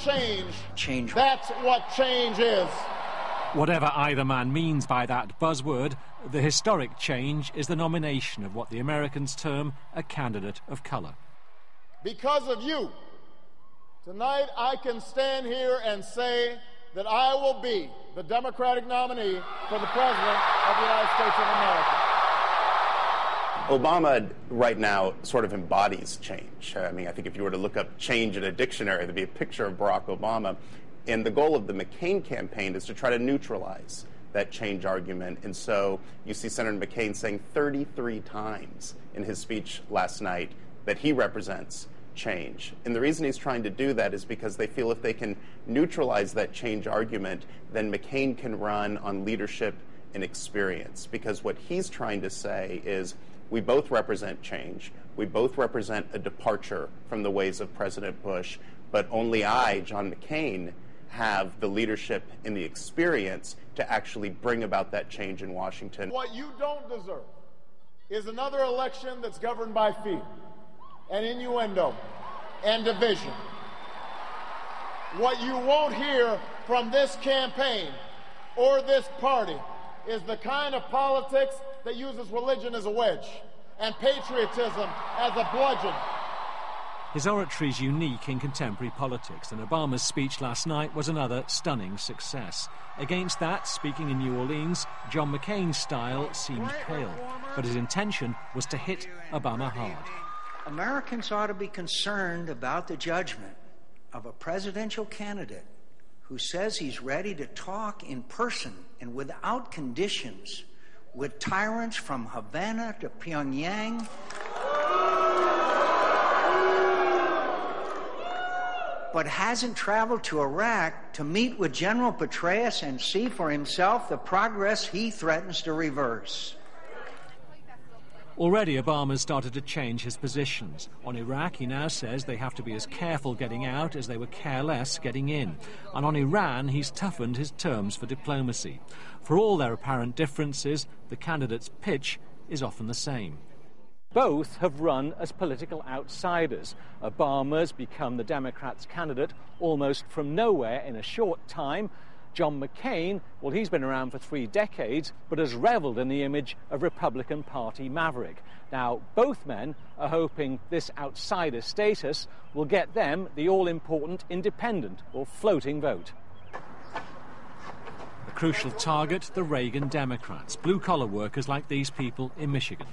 change. That's what change is. Whatever either man means by that buzzword, the historic change is the nomination of what the Americans term a candidate of color. Because of you, tonight I can stand here and say that I will be the Democratic nominee for the President of the United States of America. Obama right now sort of embodies change. I mean, I think if you were to look up change in a dictionary, there'd be a picture of Barack Obama. And the goal of the McCain campaign is to try to neutralize that change argument. And so you see Senator McCain saying 33 times in his speech last night that he represents change. And the reason he's trying to do that is because they feel if they can neutralize that change argument, then McCain can run on leadership and experience. Because what he's trying to say is we both represent change. We both represent a departure from the ways of President Bush. But only I, John McCain, have the leadership and the experience to actually bring about that change in Washington. What you don't deserve is another election that's governed by fear and innuendo and division. What you won't hear from this campaign or this party is the kind of politics that uses religion as a wedge and patriotism as a bludgeon. His oratory is unique in contemporary politics, and Obama's speech last night was another stunning success. Against that, speaking in New Orleans, John McCain's style seemed pale, but his intention was to hit Obama hard. Americans ought to be concerned about the judgment of a presidential candidate who says he's ready to talk in person and without conditions with tyrants from Havana to Pyongyang, but hasn't traveled to Iraq to meet with General Petraeus and see for himself the progress he threatens to reverse. Already Obama's started to change his positions. On Iraq, he now says they have to be as careful getting out as they were careless getting in. And on Iran, he's toughened his terms for diplomacy. For all their apparent differences, the candidate's pitch is often the same. Both have run as political outsiders. Obama's become the Democrats' candidate almost from nowhere in a short time. John McCain, well, he's been around for 3 decades, but has revelled in the image of Republican Party maverick. Now, both men are hoping this outsider status will get them the all-important independent or floating vote. A crucial target, the Reagan Democrats, blue-collar workers like these people in Michigan.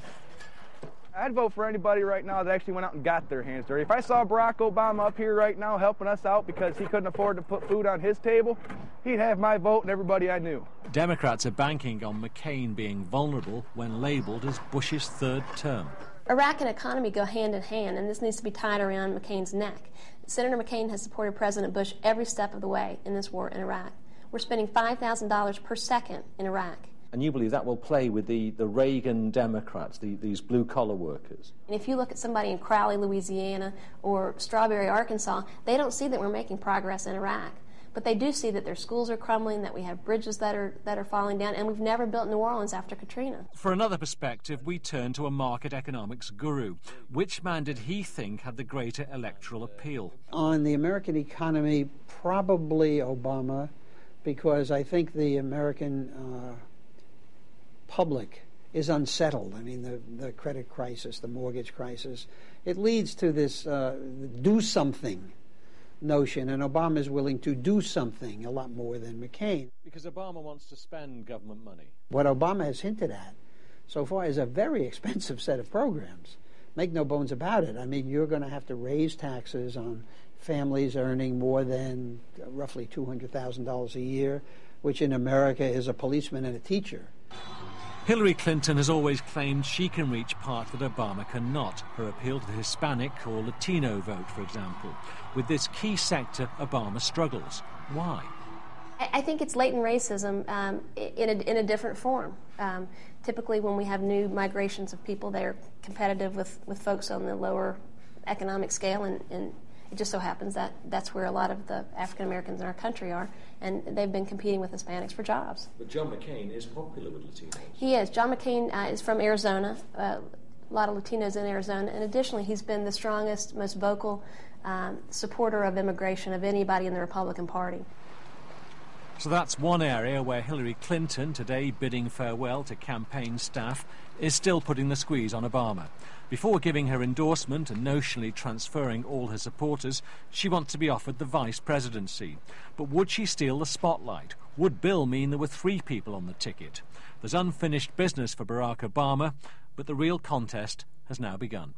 I'd vote for anybody right now that actually went out and got their hands dirty. If I saw Barack Obama up here right now helping us out because he couldn't afford to put food on his table, he'd have my vote and everybody I knew. Democrats are banking on McCain being vulnerable when labelled as Bush's third term. Iraq and economy go hand in hand, and this needs to be tied around McCain's neck. Senator McCain has supported President Bush every step of the way in this war in Iraq. We're spending $5,000 per second in Iraq. And you believe that will play with the Reagan Democrats, these blue-collar workers? And if you look at somebody in Crowley, Louisiana, or Strawberry, Arkansas, they don't see that we're making progress in Iraq. But they do see that their schools are crumbling, that we have bridges that are falling down, and we've never built New Orleans after Katrina. For another perspective, we turn to a market economics guru. Which man did he think had the greater electoral appeal? On the American economy, probably Obama, because I think the American public is unsettled. I mean, the credit crisis, the mortgage crisis, it leads to this do something notion, and Obama is willing to do something a lot more than McCain. Because Obama wants to spend government money. What Obama has hinted at so far is a very expensive set of programs. Make no bones about it. I mean, you're going to have to raise taxes on families earning more than roughly $200,000 a year, which in America is a policeman and a teacher. Hillary Clinton has always claimed she can reach parts that Obama cannot. Her appeal to the Hispanic or Latino vote, for example. With this key sector, Obama struggles. Why? I think it's latent racism in a different form. Typically, when we have new migrations of people, they're competitive with folks on the lower economic scale, and it just so happens that that's where a lot of the African Americans in our country are, and they've been competing with Hispanics for jobs. But John McCain is popular with Latinos. He is. John McCain is from Arizona, a lot of Latinos in Arizona, and additionally he's been the strongest, most vocal supporter of immigration of anybody in the Republican Party. So that's one area where Hillary Clinton, today bidding farewell to campaign staff, is still putting the squeeze on Obama. Before giving her endorsement and notionally transferring all her supporters, she wants to be offered the vice presidency. But would she steal the spotlight? Would Bill mean there were 3 people on the ticket? There's unfinished business for Barack Obama, but the real contest has now begun.